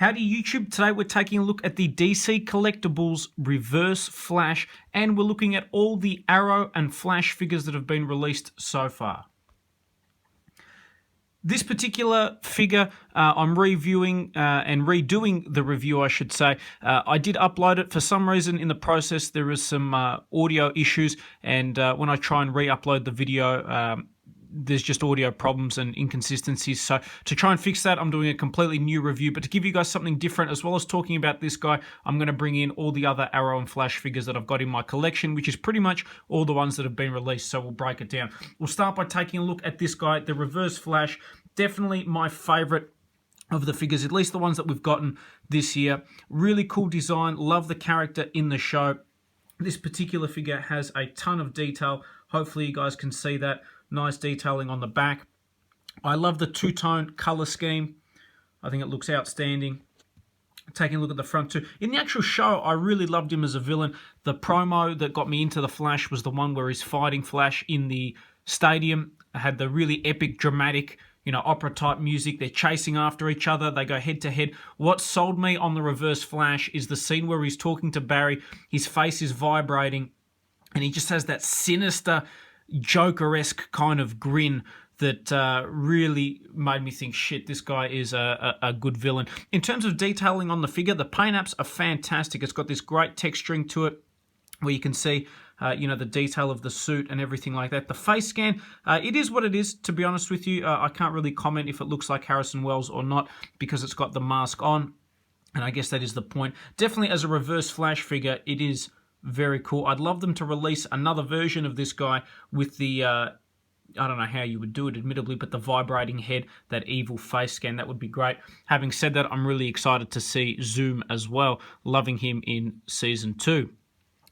Howdy YouTube, today we're taking a look at the DC Collectibles Reverse Flash, and we're looking at all the Arrow and Flash figures that have been released so far. This particular figure, I'm reviewing and redoing the review, I should say. I did upload it. For some reason in the process there is some audio issues, and when I try and re-upload the video, there's just audio problems and inconsistencies. So to try and fix that, I'm doing a completely new review. But to give you guys something different, as well as talking about this guy, I'm going to bring in all the other Arrow and Flash figures that I've got in my collection, which is pretty much all the ones that have been released. So we'll break it down. We'll start by taking a look at this guy, the Reverse Flash. Definitely my favorite of the figures, at least the ones that we've gotten this year. Really cool design. Love the character in the show. This particular figure has a ton of detail. Hopefully you guys can see that. Nice detailing on the back. I love the two-tone color scheme. I think it looks outstanding. Taking a look at the front too. In the actual show, I really loved him as a villain. The promo that got me into the Flash was the one where he's fighting Flash in the stadium. It had the really epic, dramatic, opera-type music. They're chasing after each other. They go head-to-head. What sold me on the Reverse Flash is the scene where he's talking to Barry. His face is vibrating, and he just has that sinister, Joker-esque kind of grin that really made me think, shit, this guy is a good villain. In terms of detailing on the figure, the paint apps are fantastic. It's got this great texturing to it where you can see the detail of the suit and everything like that. The face scan, it is what it is, to be honest with you. I can't really comment if it looks like Harrison Wells or not because it's got the mask on, and I guess that is the point. Definitely as a Reverse Flash figure, it is very cool. I'd love them to release another version of this guy with the, I don't know how you would do it, admittedly, but the vibrating head, that evil face scan, that would be great. Having said that, I'm really excited to see Zoom as well. Loving him in Season 2.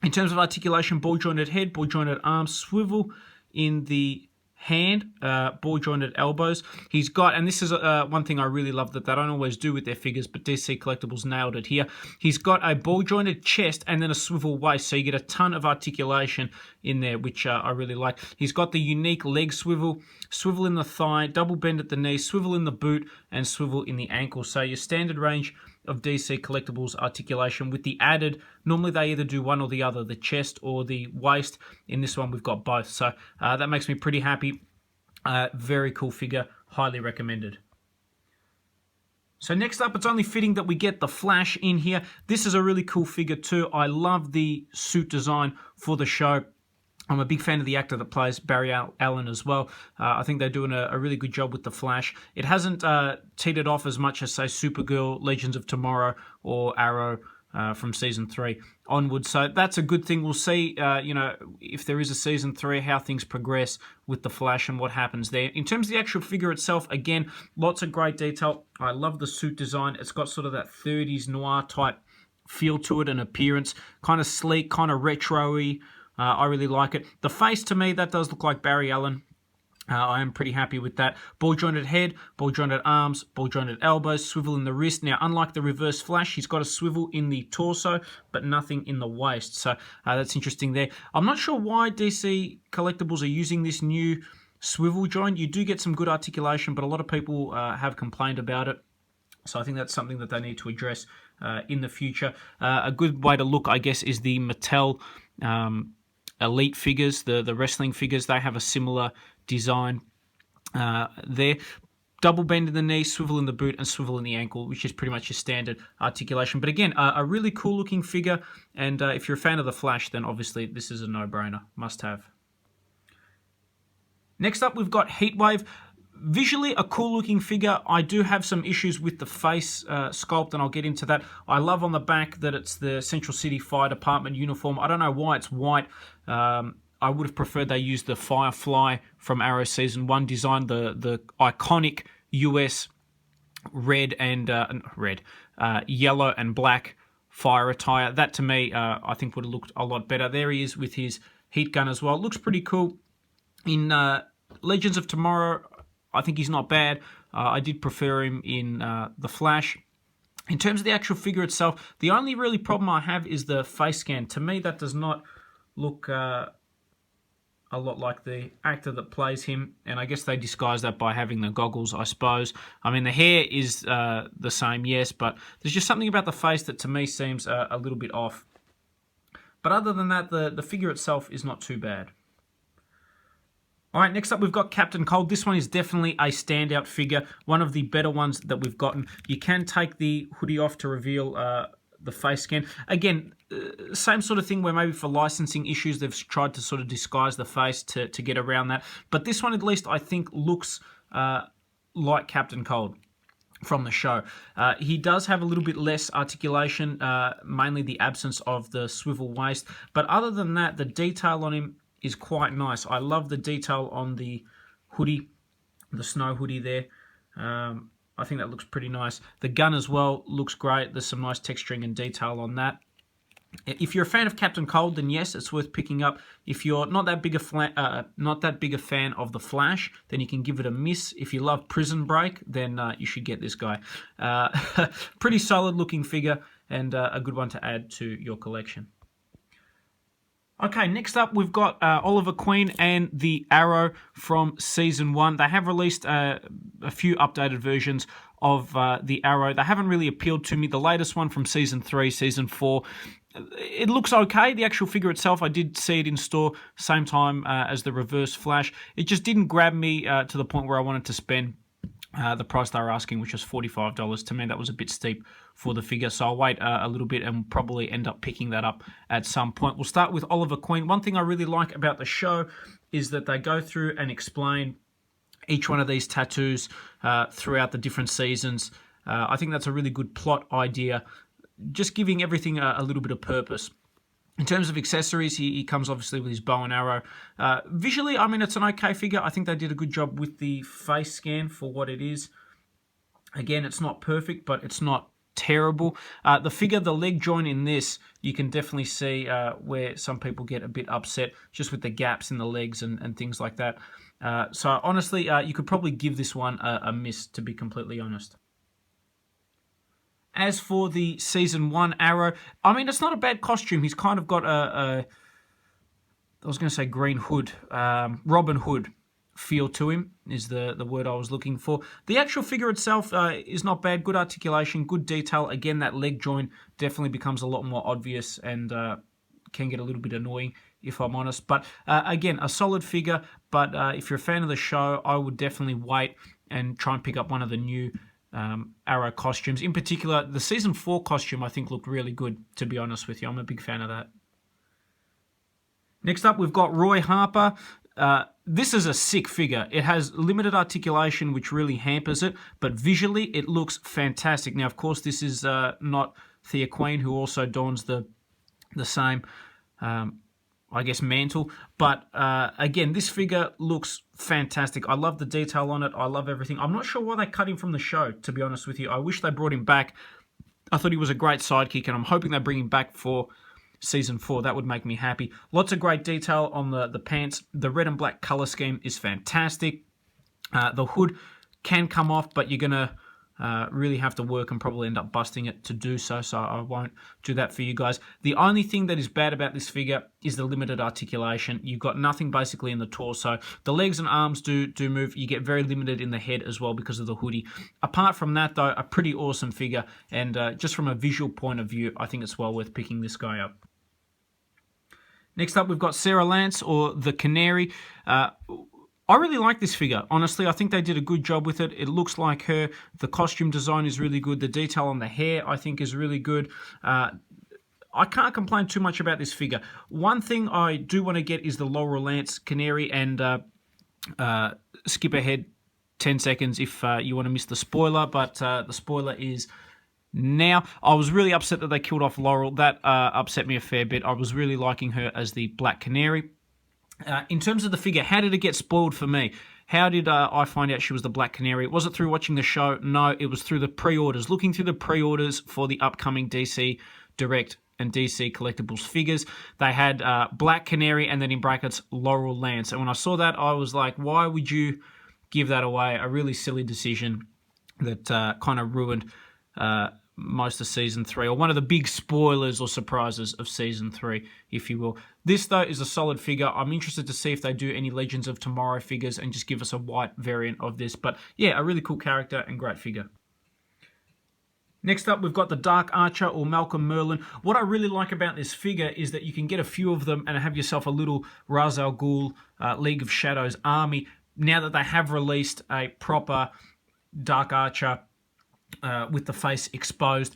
In terms of articulation, ball-jointed head, ball-jointed arms, swivel in the hand, ball-jointed elbows. He's got, and this is one thing I really love that they don't always do with their figures, but DC Collectibles nailed it here. He's got a ball-jointed chest and then a swivel waist, so you get a ton of articulation in there, which I really like. He's got the unique leg swivel, swivel in the thigh, double bend at the knee, swivel in the boot, and swivel in the ankle. So your standard range of DC Collectibles articulation with the added, normally they either do one or the other, the chest or the waist. In this one we've got both, so that makes me pretty happy. Very cool figure, highly recommended. So next up, it's only fitting that we get the Flash in here. This is a really cool figure too. I love the suit design for the show. I'm a big fan of the actor that plays Barry Allen as well. I think they're doing a really good job with the Flash. It hasn't teetered off as much as, say, Supergirl, Legends of Tomorrow, or Arrow from Season 3 onwards. So that's a good thing. We'll see, if there is a Season 3, how things progress with the Flash and what happens there. In terms of the actual figure itself, again, lots of great detail. I love the suit design. It's got sort of that 30s noir type feel to it and appearance. Kind of sleek, kind of retro-y. I really like it. The face, to me, that does look like Barry Allen. I am pretty happy with that. Ball-jointed head, ball-jointed arms, ball-jointed elbows, swivel in the wrist. Now, unlike the Reverse Flash, he's got a swivel in the torso, but nothing in the waist. So that's interesting there. I'm not sure why DC Collectibles are using this new swivel joint. You do get some good articulation, but a lot of people have complained about it. So I think that's something that they need to address in the future. A good way to look, I guess, is the Mattel Elite figures, the wrestling figures. They have a similar design there. Double bend in the knee, swivel in the boot, and swivel in the ankle, which is pretty much your standard articulation. But again, a really cool looking figure, and if you're a fan of the Flash, then obviously this is a no-brainer, must have. Next up, we've got Heatwave. Visually a cool looking figure. I do have some issues with the face sculpt, and I'll get into that. I love on the back that it's the Central City Fire Department uniform. I don't know why it's white. I would have preferred they used the Firefly from Arrow Season 1 design, the iconic US red and yellow and black fire attire. That to me, I think would have looked a lot better. There he is with his heat gun as well. Looks pretty cool. In Legends of Tomorrow, I think he's not bad. I did prefer him in The Flash. In terms of the actual figure itself, the only really problem I have is the face scan. To me, that does not look a lot like the actor that plays him, and I guess they disguise that by having the goggles, I suppose. I mean, the hair is the same, yes, but there's just something about the face that to me seems a little bit off. But other than that, the figure itself is not too bad. All right, next up we've got Captain Cold. This one is definitely a standout figure, one of the better ones that we've gotten. You can take the hoodie off to reveal the face scan. Again, same sort of thing where maybe for licensing issues they've tried to sort of disguise the face to get around that. But this one at least I think looks like Captain Cold from the show. He does have a little bit less articulation, mainly the absence of the swivel waist. But other than that, the detail on him is quite nice. I love the detail on the hoodie, the snow hoodie there. I think that looks pretty nice. The gun as well looks great. There's some nice texturing and detail on that. If you're a fan of Captain Cold, then yes, it's worth picking up. If you're not that big a fan of the Flash, then you can give it a miss. If you love Prison Break, then you should get this guy. Pretty solid looking figure and a good one to add to your collection. Okay, next up we've got Oliver Queen and the Arrow from Season 1. They have released a few updated versions of the Arrow. They haven't really appealed to me. The latest one from Season 3, Season 4, it looks okay. The actual figure itself, I did see it in store same time as the Reverse Flash. It just didn't grab me to the point where I wanted to spend the price they were asking, which was $45. To me, that was a bit steep for the figure, so I'll wait a little bit and probably end up picking that up at some point. We'll start with Oliver Queen. One thing I really like about the show is that they go through and explain each one of these tattoos throughout the different seasons. I think that's a really good plot idea, just giving everything a little bit of purpose. In terms of accessories, he comes obviously with his bow and arrow. Visually, I mean, it's an okay figure. I think they did a good job with the face scan for what it is. Again, it's not perfect, but it's not terrible. The figure, the leg joint in this, you can definitely see where some people get a bit upset just with the gaps in the legs and things like that. So honestly, you could probably give this one a miss, to be completely honest. As for the Season 1 Arrow, I mean, it's not a bad costume. He's kind of got I was going to say green hood, Robin Hood feel to him is the word I was looking for. The actual figure itself is not bad. Good articulation, good detail. Again, that leg joint definitely becomes a lot more obvious and can get a little bit annoying, if I'm honest. But again, a solid figure. But if you're a fan of the show, I would definitely wait and try and pick up one of the new Arrow costumes. In particular, the Season 4 costume I think looked really good, to be honest with you. I'm a big fan of that. Next up, we've got Roy Harper. This is a sick figure. It has limited articulation, which really hampers it, but visually it looks fantastic. Now, of course, this is not Thea Queen, who also dons the same I guess, mantle. But again, this figure looks fantastic. I love the detail on it. I love everything. I'm not sure why they cut him from the show, to be honest with you. I wish they brought him back. I thought he was a great sidekick, and I'm hoping they bring him back for Season 4. That would make me happy. Lots of great detail on the pants. The red and black color scheme is fantastic. The hood can come off, but you're going to really have to work and probably end up busting it to do so, so I won't do that for you guys. The only thing that is bad about this figure is the limited articulation. You've got nothing basically in the torso. The legs and arms do move. You get very limited in the head as well because of the hoodie. Apart from that, though, a pretty awesome figure, and just from a visual point of view, I think it's well worth picking this guy up. Next up, we've got Sarah Lance, or the Canary. I really like this figure. Honestly, I think they did a good job with it. It looks like her. The costume design is really good. The detail on the hair, I think, is really good. I can't complain too much about this figure. One thing I do want to get is the Laurel Lance Canary, and skip ahead 10 seconds if you want to miss the spoiler, but the spoiler is now. I was really upset that they killed off Laurel. That upset me a fair bit. I was really liking her as the Black Canary. In terms of the figure, how did it get spoiled for me? How did I find out she was the Black Canary? Was it through watching the show? No, it was through the pre-orders. Looking through the pre-orders for the upcoming DC Direct and DC Collectibles figures, they had Black Canary and then in brackets Laurel Lance. And when I saw that, I was like, why would you give that away? A really silly decision that kind of ruined most of Season 3, or one of the big spoilers or surprises of Season 3, if you will. This, though, is a solid figure. I'm interested to see if they do any Legends of Tomorrow figures and just give us a white variant of this. But yeah, a really cool character and great figure. Next up, we've got the Dark Archer, or Malcolm Merlyn. What I really like about this figure is that you can get a few of them and have yourself a little Ra's al Ghul League of Shadows army. Now that they have released a proper Dark Archer with the face exposed,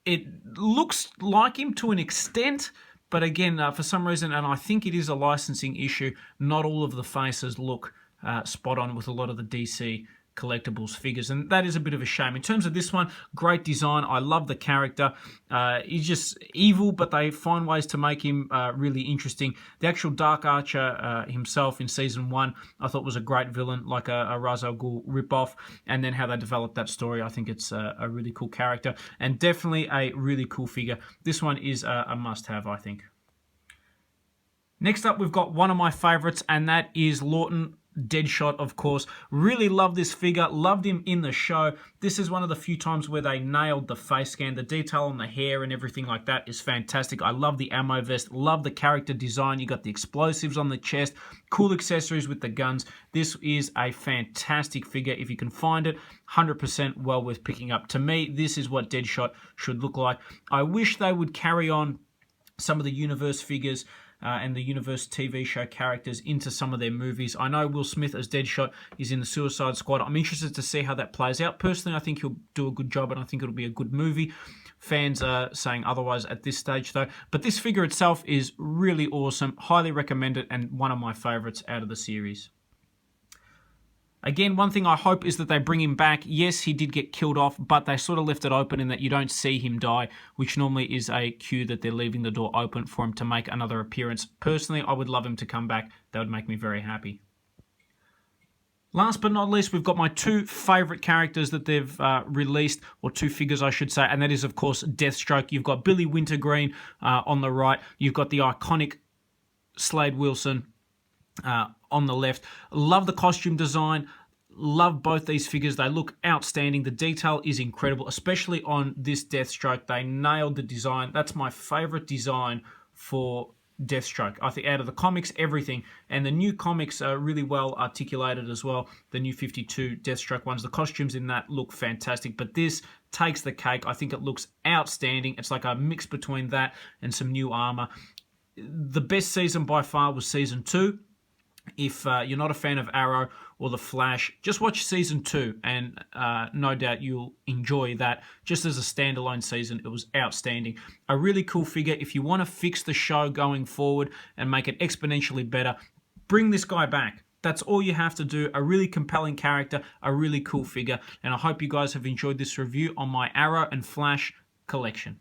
it looks like him to an extent, but again, for some reason, and I think it is a licensing issue, not all of the faces look spot on with a lot of the DC Collectibles figures, and that is a bit of a shame. In terms of this one, great design. I love the character. He's just evil, but they find ways to make him really interesting. The actual Dark Archer himself in Season 1, I thought was a great villain, like a Ra's al Ghul ripoff, and then how they developed that story, I think it's a really cool character, and definitely a really cool figure. This one is a must-have, I think. Next up, we've got one of my favourites, and that is Lawton, Deadshot, of course. Really love this figure. Loved him in the show. This is one of the few times where they nailed the face scan. The detail on the hair and everything like that is fantastic. I love the ammo vest. Love the character design. You got the explosives on the chest. Cool accessories with the guns. This is a fantastic figure. If you can find it, 100% well worth picking up. To me, this is what Deadshot should look like. I wish they would carry on some of the Universe figures and the Universe TV show characters into some of their movies. I know Will Smith as Deadshot is in the Suicide Squad. I'm interested to see how that plays out. Personally, I think he'll do a good job, and I think it'll be a good movie. Fans are saying otherwise at this stage, though. But this figure itself is really awesome. Highly recommend it, and one of my favorites out of the series. Again, one thing I hope is that they bring him back. Yes, he did get killed off, but they sort of left it open in that you don't see him die, which normally is a cue that they're leaving the door open for him to make another appearance. Personally, I would love him to come back. That would make me very happy. Last but not least, we've got my two favourite characters that they've released, or two figures I should say, and that is, of course, Deathstroke. You've got Billy Wintergreen on the right. You've got the iconic Slade Wilson on the left. Love the costume design. Love both these figures. They look outstanding. The detail is incredible, especially on this Deathstroke. They nailed the design. That's my favorite design for Deathstroke. I think out of the comics, everything. And the new comics are really well articulated as well. The new 52 Deathstroke ones. The costumes in that look fantastic. But this takes the cake. I think it looks outstanding. It's like a mix between that and some new armor. The best season by far was Season 2. If you're not a fan of Arrow or The Flash, just watch Season 2, and no doubt you'll enjoy that. Just as a standalone season, it was outstanding. A really cool figure. If you want to fix the show going forward and make it exponentially better, bring this guy back. That's all you have to do. A really compelling character, a really cool figure, and I hope you guys have enjoyed this review on my Arrow and Flash collection.